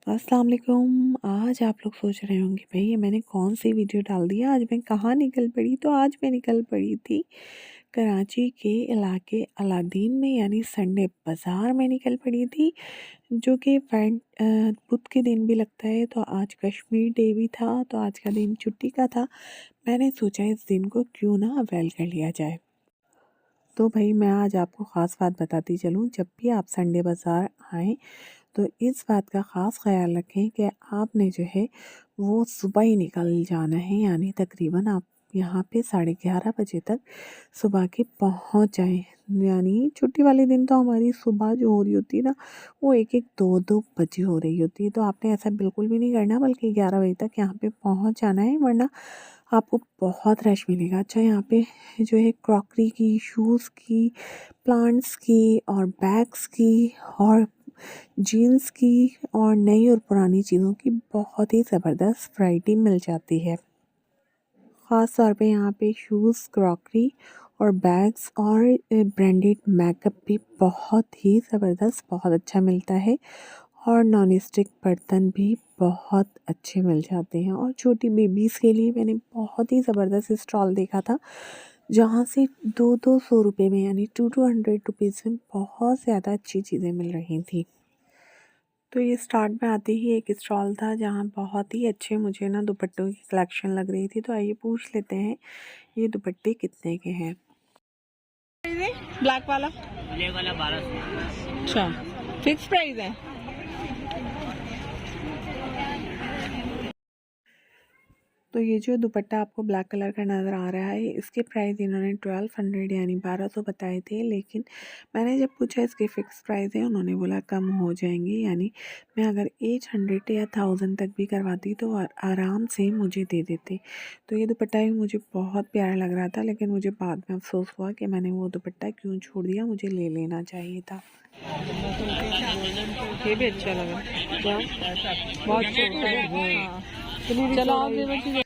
अस्सलाम वालेकुम। आज आप लोग सोच रहे होंगे भाई ये मैंने कौन सी वीडियो डाल दी, आज मैं कहाँ निकल पड़ी। तो आज मैं निकल पड़ी थी कराची के इलाके अलादीन में, यानी संडे बाज़ार में निकल पड़ी थी, जो कि बुध के दिन भी लगता है। तो आज कश्मीर डे भी था, तो आज का दिन छुट्टी का था। मैंने सोचा इस दिन को क्यों ना अवेल कर लिया जाए। तो भाई मैं आज आपको ख़ास बात बताती चलूँ, जब भी आप संडे बाज़ार आएँ तो इस बात का ख़ास ख़्याल रखें कि आपने जो है वो सुबह ही निकल जाना है, यानी तकरीबन आप यहाँ पे 11:30 बजे तक सुबह के पहुँच जाएँ। यानी छुट्टी वाले दिन तो हमारी सुबह जो हो रही होती है ना, वो 1-1 2-2 बजे हो रही होती है। तो आपने ऐसा बिल्कुल भी नहीं करना, बल्कि 11 बजे तक यहाँ पे पहुँच जाना है, वरना आपको बहुत रश मिलेगा। अच्छा, यहाँ पे जो है क्रॉकरी की, शूज़ की, प्लांट्स की और बैग्स की और जीन्स की और नई और पुरानी चीज़ों की बहुत ही ज़बरदस्त वैरायटी मिल जाती है। ख़ास तौर पे यहाँ पे शूज़, क्रॉकरी और बैग्स और ब्रांडेड मेकअप भी बहुत ही ज़बरदस्त, बहुत अच्छा मिलता है। और नॉन स्टिक बर्तन भी बहुत अच्छे मिल जाते हैं। और छोटी बेबीज़ के लिए मैंने बहुत ही ज़बरदस्त स्टॉल देखा था, जहाँ से 200 रुपये में, यानी 200 रुपीज़ में बहुत ज़्यादा अच्छी चीज़ें मिल रही थी। तो ये स्टार्ट में आते ही एक स्टॉल था, जहाँ बहुत ही अच्छे मुझे ना दुपट्टों की कलेक्शन लग रही थी। तो आइए पूछ लेते हैं ये दुपट्टे कितने के हैं। ब्लैक वाला ब्लैक वाला 1200। अच्छा, फिक्स प्राइस है। तो ये जो दुपट्टा आपको ब्लैक कलर का नज़र आ रहा है, इसके प्राइस इन्होंने 1200 यानी 1200 बताए थे, लेकिन मैंने जब पूछा इसके फ़िक्स प्राइस है, उन्होंने बोला कम हो जाएंगे। यानी मैं अगर 800 या 1000 तक भी करवाती तो आराम से मुझे दे देते। तो ये दुपट्टा भी मुझे बहुत प्यारा लग रहा था, लेकिन मुझे बाद में अफसोस हुआ कि मैंने वो दुपट्टा क्यों छोड़ दिया, मुझे ले लेना चाहिए था। ये भी अच्छा लगा, क्या बहुत छोटा है। हाँ, चलो आप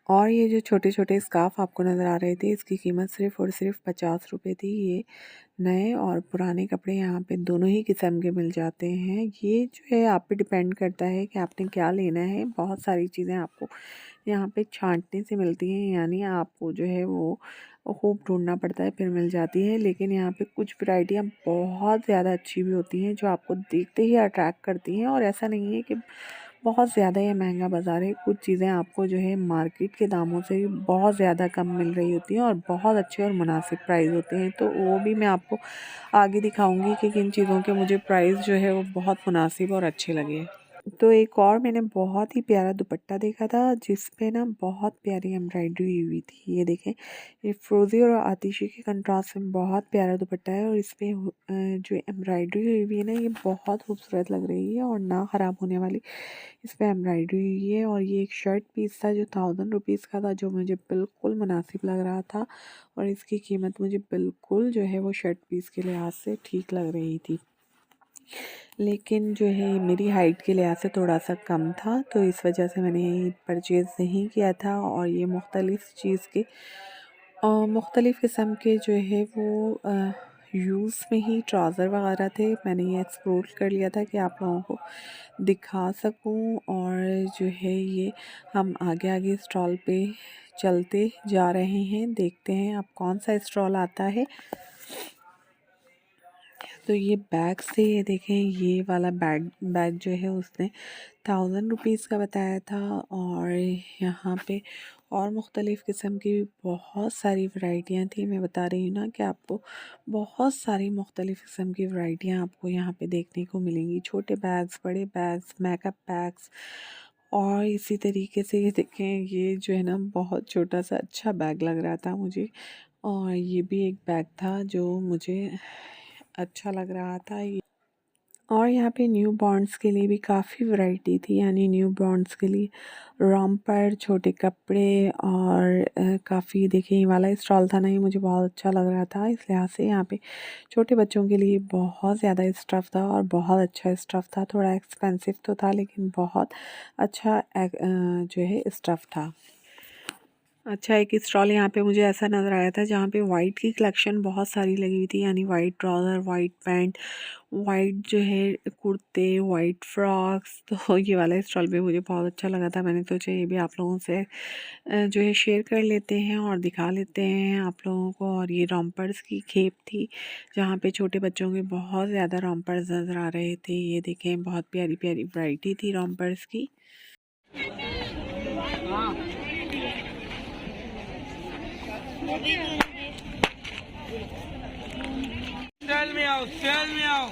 और ये जो छोटे छोटे स्कार्फ़ आपको नज़र आ रहे थे, इसकी कीमत सिर्फ़ और सिर्फ 50 रुपये थी। ये नए और पुराने कपड़े यहाँ पे दोनों ही किस्म के मिल जाते हैं। ये जो है आप पे डिपेंड करता है कि आपने क्या लेना है। बहुत सारी चीज़ें आपको यहाँ पे छाँटने से मिलती हैं, यानी आपको जो है वो खूब ढूँढना पड़ता है, फिर मिल जाती है। लेकिन यहाँ पे कुछ वैराइटियाँ बहुत ज़्यादा अच्छी भी होती हैं, जो आपको देखते ही अट्रैक्ट करती हैं। और ऐसा नहीं है कि बहुत ज़्यादा ये महंगा बाज़ार है, कुछ चीज़ें आपको जो है मार्केट के दामों से बहुत ज़्यादा कम मिल रही होती हैं और बहुत अच्छे और मुनासिब प्राइस होते हैं। तो वो भी मैं आपको आगे दिखाऊंगी कि किन चीज़ों के मुझे प्राइस जो है वो बहुत मुनासिब और अच्छे लगे। तो एक और मैंने बहुत ही प्यारा दुपट्टा देखा था, जिस पे ना बहुत प्यारी एम्ब्रॉयडरी हुई थी। ये देखें, ये फ़िरोज़ी और आतिशी के कंट्रास्ट में बहुत प्यारा दुपट्टा है, और इस पे जो एम्ब्रॉयडरी हुई हुई है ना, ये बहुत खूबसूरत लग रही है और ना ख़राब होने वाली इस पे एम्ब्रॉयडरी हुई है। और ये एक शर्ट पीस था जो 1000 रुपीज़ का था, जो मुझे बिल्कुल मुनासिब लग रहा था, और इसकी कीमत मुझे बिल्कुल जो है वो शर्ट पीस के लिहाज से ठीक लग रही थी। लेकिन जो है मेरी हाइट के लिहाज से थोड़ा सा कम था, तो इस वजह से मैंने ये परचेज़ नहीं किया था। और ये मुख्तलिफ़ चीज़ के मुख्तलिफ़ किस्म के जो है वो यूज़ में ही ट्राउज़र वगैरह थे। मैंने ये एक्सप्लोर कर लिया था कि आप लोगों को दिखा सकूं। और जो है ये हम आगे आगे स्टॉल पे चलते जा रहे हैं, देखते हैं अब कौन सा स्टॉल आता है। तो ये बैग से, ये देखें, ये वाला बैग जो है उसने 1000 रुपीज़ का बताया था। और यहाँ पे और मुख्तलिफ़ किस्म की बहुत सारी वैरायटियाँ थी। मैं बता रही हूँ ना कि आपको बहुत सारी मुख्तलिफ़ किस्म की वैरायटियाँ आपको यहाँ पे देखने को मिलेंगी। छोटे बैग्स, बड़े बैग्स, मेकअप बैग्स। और इसी तरीके से ये देखें, ये जो है ना बहुत छोटा सा अच्छा बैग लग रहा था मुझे। और ये भी एक बैग था जो मुझे अच्छा लग रहा था। और यहाँ पे न्यू बॉर्न्स के लिए भी काफ़ी वैरायटी थी, यानी न्यू बॉर्न्स के लिए रॉम्पर, छोटे कपड़े और काफ़ी, देखिए ये वाला स्टॉल था ना, ये मुझे बहुत अच्छा लग रहा था। इस लिहाज से यहाँ पे छोटे बच्चों के लिए बहुत ज़्यादा स्टफ़ था और बहुत अच्छा स्टफ़ था। थोड़ा एक्सपेंसिव तो था, लेकिन बहुत अच्छा जो है स्टफ़ था। अच्छा, एक स्टॉल यहाँ पे मुझे ऐसा नज़र आया था जहाँ पे वाइट की कलेक्शन बहुत सारी लगी हुई थी, यानी white trouser, white pant, white जो है कुर्ते, वाइट फ्रॉक्स। तो ये वाला स्टॉल भी मुझे बहुत अच्छा लगा था। मैंने सोचा ये भी आप लोगों से जो है शेयर कर लेते हैं और दिखा लेते हैं आप लोगों को। और ये रॉम्पर्स की खेप थी जहाँ पे छोटे बच्चों के बहुत ज़्यादा रॉम्पर्स नज़र आ रहे थे। ये देखें, बहुत प्यारी प्यारी वैरायटी थी रॉम्पर्स की। सेल में आओ, सेल में आओ।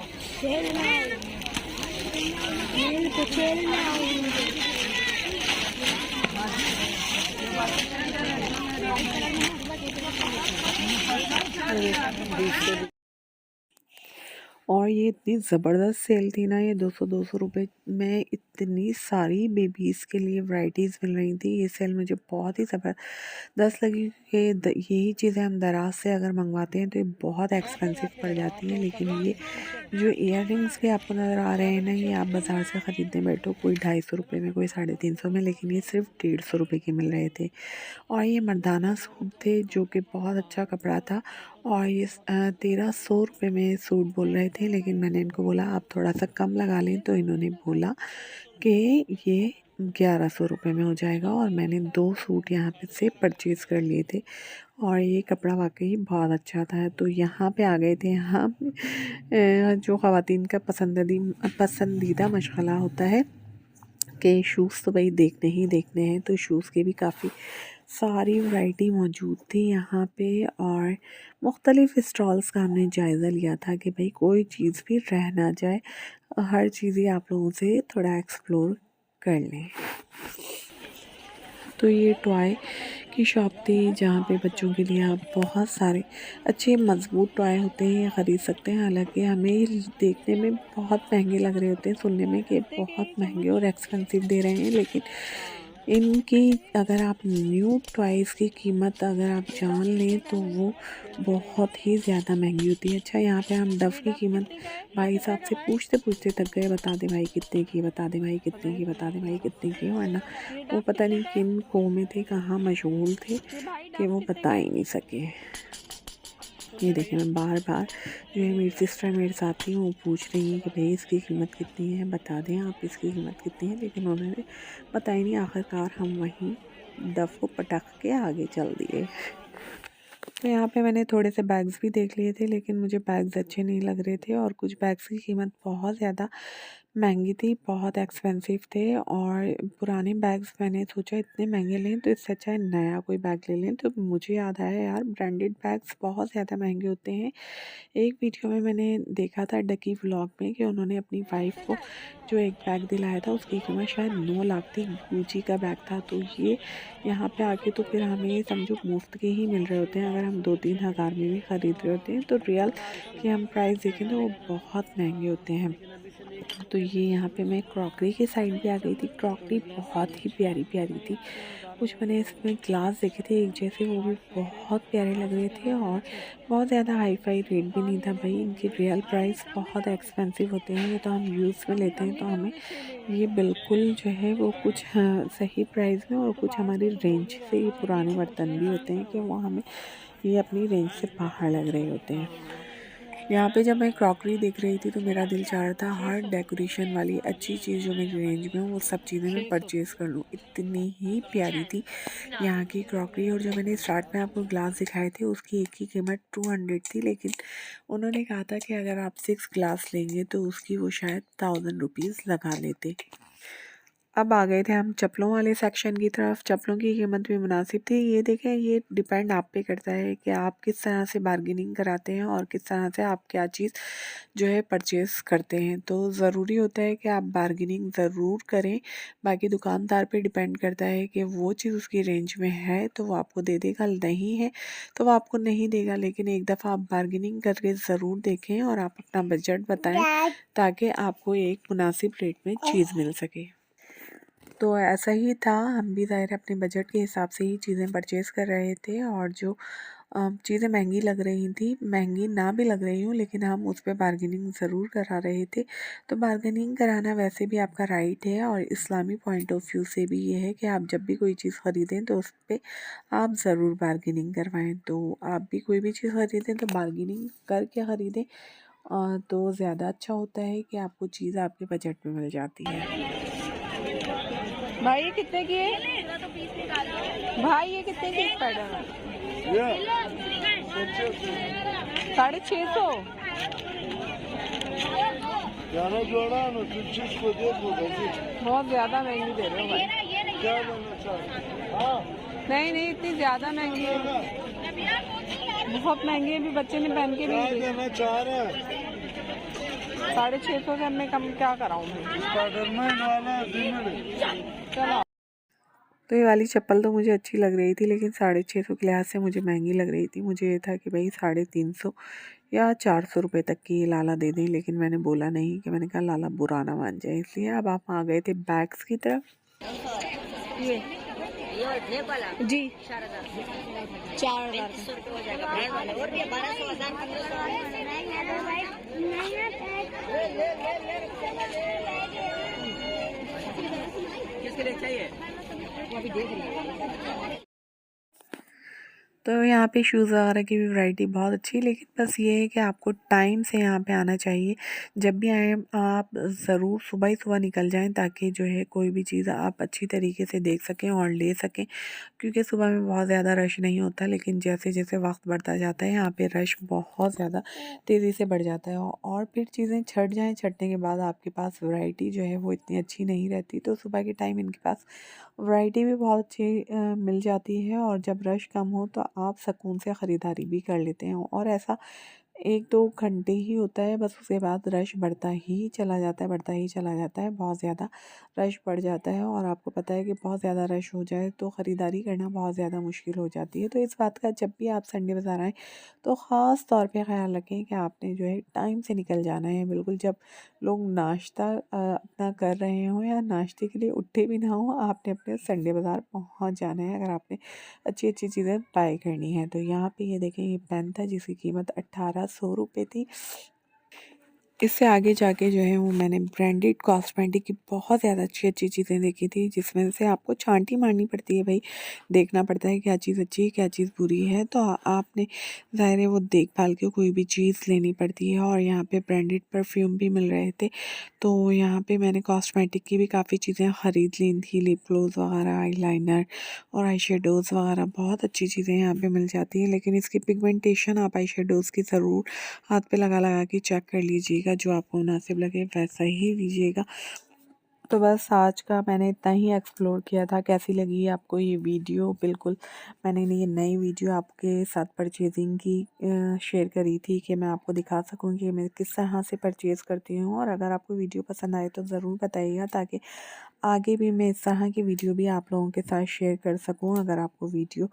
और ये इतनी ज़बरदस्त सेल थी ना, ये 200 रुपये में इतनी सारी बेबीज़ के लिए वैराइटीज़ मिल रही थी। ये सेल मुझे बहुत ही ज़बरदस्त लगी कि यही चीज़ें हम दराज से अगर मंगवाते हैं तो ये बहुत एक्सपेंसिव पड़ जाती हैं। लेकिन ये जो इयररिंग्स के आपको नज़र आ रहे हैं ना, ये आप बाज़ार से ख़रीदने बैठो कोई 250 रुपये में, कोई 350 में, लेकिन ये सिर्फ 150 रुपये के मिल रहे थे। और ये मर्दाना सूट थे जो कि बहुत अच्छा कपड़ा था। और ये 1300 रुपये में सूट बोल रहे थे, लेकिन मैंने इनको बोला आप थोड़ा सा कम लगा लें, तो इन्होंने बोला कि ये 1100 रुपये में हो जाएगा। और मैंने 2 सूट यहाँ पे से परचेज़ कर लिए थे और ये कपड़ा वाकई बहुत अच्छा था। तो यहाँ पे आ गए थे हम, जो ख़वातीन का पसंदीदा मशग़ला होता है कि शूज़ तो भाई देखने ही देखने हैं। तो शूज़ के भी काफ़ी सारी वैरायटी मौजूद थी यहाँ पे। और मुख्तलिफ़ स्टॉल्स का हमने जायज़ा लिया था कि भाई कोई चीज़ भी रह ना जाए, हर चीज़ ही आप लोगों से थोड़ा एक्सप्लोर कर लें। तो ये टॉय की शॉप थी जहाँ पे बच्चों के लिए आप बहुत सारे अच्छे मज़बूत टॉय होते हैं, ये ख़रीद सकते हैं। हालांकि हमें देखने में बहुत महंगे लग रहे होते हैं, सुनने में कि बहुत महंगे और एक्सपेंसिव दे रहे हैं, लेकिन इनकी अगर आप न्यू टॉयज़ की कीमत अगर आप जान लें तो वो बहुत ही ज़्यादा महंगी होती है। अच्छा, यहाँ पे हम डव की कीमत भाई साहब से पूछते पूछते थक गए, बता दे भाई कितने की, बता दे भाई कितने की, बता दे भाई कितने की। वरना वो पता नहीं किन खो में थे, कहाँ मशगूल थे कि वो बता ही नहीं सके। ये देखें, मैं बार बार जो है मेरी सिस्टर मेरे साथ थी, वो पूछ रही है कि भाई इसकी कीमत कितनी है, बता दें आप इसकी कीमत कितनी है, लेकिन उन्होंने बताई नहीं। आखिरकार हम वहीं डफ को पटक के आगे चल दिए। तो यहाँ पे मैंने थोड़े से बैग्स भी देख लिए थे, लेकिन मुझे बैग्स अच्छे नहीं लग रहे थे और कुछ बैग्स की कीमत बहुत ज़्यादा महंगी थी, बहुत एक्सपेंसिव थे। और पुराने बैग्स मैंने सोचा इतने महंगे लें तो इससे अच्छा है नया कोई बैग ले लें। तो मुझे याद आया यार, ब्रांडेड बैग्स बहुत ज़्यादा महंगे होते हैं। एक वीडियो में मैंने देखा था डकी व्लॉग में कि उन्होंने अपनी वाइफ को जो एक बैग दिलाया था उसकी कीमत शायद 9 लाख थी, गुची का बैग था। तो ये यहाँ पे आके तो फिर हमें समझो मुफ्त के ही मिल रहे होते हैं। अगर हम 2-3 हज़ार में भी ख़रीद रहे होते हैं तो रियल कि हम प्राइस देखें तो वो बहुत महंगे होते हैं। तो ये यहाँ पे मैं क्रॉकरी के साइड पे आ गई थी। क्रॉकरी बहुत ही प्यारी प्यारी थी। कुछ मैंने इसमें ग्लास देखे थे एक जैसे, वो भी बहुत प्यारे लग रहे थे और बहुत ज़्यादा हाई फाई रेट भी नहीं था भाई। इनकी रियल प्राइस बहुत एक्सपेंसिव होते हैं। ये तो हम यूज़ में लेते हैं तो हमें ये बिल्कुल जो है वो कुछ सही प्राइस में और कुछ हमारी रेंज से, ये पुराने बर्तन भी होते हैं कि वो हमें ये अपनी रेंज से बाहर लग रहे होते हैं। यहाँ पे जब मैं क्रॉकरी देख रही थी तो मेरा दिल चाह रहा था हर डेकोरेशन वाली अच्छी चीज़ जो मेरी रेंज में हो वो सब चीज़ें मैं परचेज़ कर लूँ। इतनी ही प्यारी थी यहाँ की क्रॉकरी। और जो मैंने स्टार्ट में आपको ग्लास दिखाए थे उसकी एक की कीमत 200 थी, लेकिन उन्होंने कहा था कि अगर आप 6 ग्लास लेंगे तो उसकी वो शायद 1000 रुपीज़ लगा लेते। अब आ गए थे हम चप्पलों वाले सेक्शन की तरफ। चप्पलों की कीमत भी मुनासिब थी। ये देखें, ये डिपेंड आप पे करता है कि आप किस तरह से बार्गेनिंग कराते हैं और किस तरह से आप क्या चीज़ जो है परचेज़ करते हैं। तो ज़रूरी होता है कि आप बार्गेनिंग ज़रूर करें। बाकी दुकानदार पे डिपेंड करता है कि वो चीज़ उसकी रेंज में है तो वो आपको दे देगा, नहीं है तो वो आपको नहीं देगा। लेकिन एक दफ़ा आप बार्गेनिंग करके ज़रूर देखें और आप अपना बजट बताएं ताकि आपको एक मुनासिब रेट में चीज़ मिल सके। तो ऐसा ही था, हम भी ज़ाहिर है अपने बजट के हिसाब से ही चीज़ें परचेज़ कर रहे थे। और जो चीज़ें महंगी लग रही थी, महंगी ना भी लग रही हूँ लेकिन हम उस पे बार्गेनिंग ज़रूर करा रहे थे। तो बार्गेनिंग कराना वैसे भी आपका राइट है और इस्लामी पॉइंट ऑफ व्यू से भी ये है कि आप जब भी कोई चीज़ ख़रीदें तो उस पे आप ज़रूर बार्गेनिंग करवाएं। तो आप भी कोई भी चीज़ ख़रीदें तो बार्गेनिंग करके ख़रीदें तो ज़्यादा अच्छा होता है कि आपको चीज़ आपके बजट में मिल जाती है। भाई ये कितने की है? भाई ये कितने की स्पाइडर? 650। 11 जोड़ा ना 25 को दे दो भाई। बहुत ज्यादा महंगी दे रहे हो भाई। क्या लेना चाहते? हाँ नहीं नहीं, इतनी ज्यादा महंगी है, बहुत महंगी है। अभी बच्चे ने पहन के भी क्या नहीं देखी। देना चाह रहे हैं? 650 से मैं कम क्या कराऊँ मैं? स्पाइडरमैन वाला दिमिल। चलो। तो ये वाली चप्पल तो मुझे अच्छी लग रही थी लेकिन 650 के लिहाज से मुझे महंगी लग रही थी। मुझे ये था कि भाई 350 या 400 रुपये तक की ये लाला दे दें, लेकिन मैंने बोला नहीं कि मैंने कहा लाला बुरा ना मान जाए, इसलिए अब आप आ गए थे बैग्स की तरफ। ये जी 4000 किसके लिए चाहिए? तो यहाँ पे शूज़ वगैरह की भी वैरायटी बहुत अच्छी है, लेकिन बस ये है कि आपको टाइम से यहाँ पे आना चाहिए। जब भी आए आप ज़रूर सुबह ही सुबह निकल जाएं ताकि जो है कोई भी चीज़ आप अच्छी तरीके से देख सकें और ले सकें, क्योंकि सुबह में बहुत ज़्यादा रश नहीं होता, लेकिन जैसे जैसे वक्त बढ़ता जाता है यहाँ पे रश बहुत ज़्यादा तेज़ी से बढ़ जाता है। और फिर चीज़ें छट जाएँ, छटने के बाद आपके पास वैरायटी जो है वो इतनी अच्छी नहीं रहती। तो सुबह के टाइम इनके पास वैरायटी भी बहुत अच्छी मिल जाती है और जब रश कम हो तो आप सुकून से ख़रीदारी भी कर लेते हैं। और ऐसा 1-2 घंटे ही होता है, बस उसके बाद रश बढ़ता ही चला जाता है, बढ़ता ही चला जाता है, बहुत ज़्यादा रश बढ़ जाता है। और आपको पता है कि बहुत ज़्यादा रश हो जाए तो ख़रीदारी करना बहुत ज़्यादा मुश्किल हो जाती है। तो इस बात का जब भी आप संडे बाज़ार आएँ तो ख़ास तौर पे ख़्याल रखें कि आपने जो है टाइम से निकल जाना है। बिल्कुल जब लोग नाश्ता अपना कर रहे हों या नाश्ते के लिए उठे भी ना हों, आपने अपने संडे बाज़ार पहुँच जाना है अगर आपने अच्छी अच्छी चीज़ें बाय करनी है। तो यहाँ पे ये देखें, ये पेन था जिसकी कीमत 1800 रुपये थी। इससे आगे जाके जो है वो मैंने ब्रांडेड कॉस्मेटिक की बहुत ज़्यादा अच्छी अच्छी चीज़ें देखी थी, जिसमें से आपको छांटी मारनी पड़ती है भाई, देखना पड़ता है क्या चीज़ अच्छी है क्या चीज़ बुरी है। तो आपने ज़ाहिर है वो देख भाल के कोई भी चीज़ लेनी पड़ती है। और यहाँ पे ब्रांडेड परफ्यूम भी मिल रहे थे, तो यहाँ पे मैंने कॉस्मेटिक की भी काफ़ी चीज़ें ख़रीद ली थी, लिप ग्लोज़ वगैरह, आईलाइनर और आई शेडोज़ वगैरह। बहुत अच्छी चीज़ें यहाँ पे मिल जाती हैं, लेकिन इसकी पिगमेंटेशन आप आई शेडोज़ की ज़रूर हाथ पे लगा लगा के चेक कर लीजिएगा, जो आपको मुनासिब लगे वैसा ही लीजिएगा। तो बस आज का मैंने इतना ही एक्सप्लोर किया था। कैसी लगी आपको ये वीडियो? बिल्कुल मैंने ये नई वीडियो आपके साथ परचेजिंग की शेयर करी थी कि मैं आपको दिखा सकूं कि मैं किस तरह से परचेज़ करती हूँ। और अगर आपको वीडियो पसंद आए तो ज़रूर बताइएगा, ताकि आगे भी मैं इस तरह की वीडियो भी आप लोगों के साथ शेयर कर सकूँ। अगर आपको वीडियो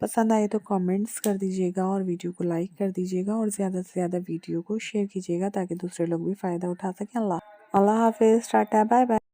पसंद आए तो कमेंट्स कर दीजिएगा और वीडियो को लाइक कर दीजिएगा और ज़्यादा से ज़्यादा वीडियो को शेयर कीजिएगा ताकि दूसरे लोग भी फ़ायदा उठा सकें। अल्लाह हाफ़िज़, टाटा, बाय बाय।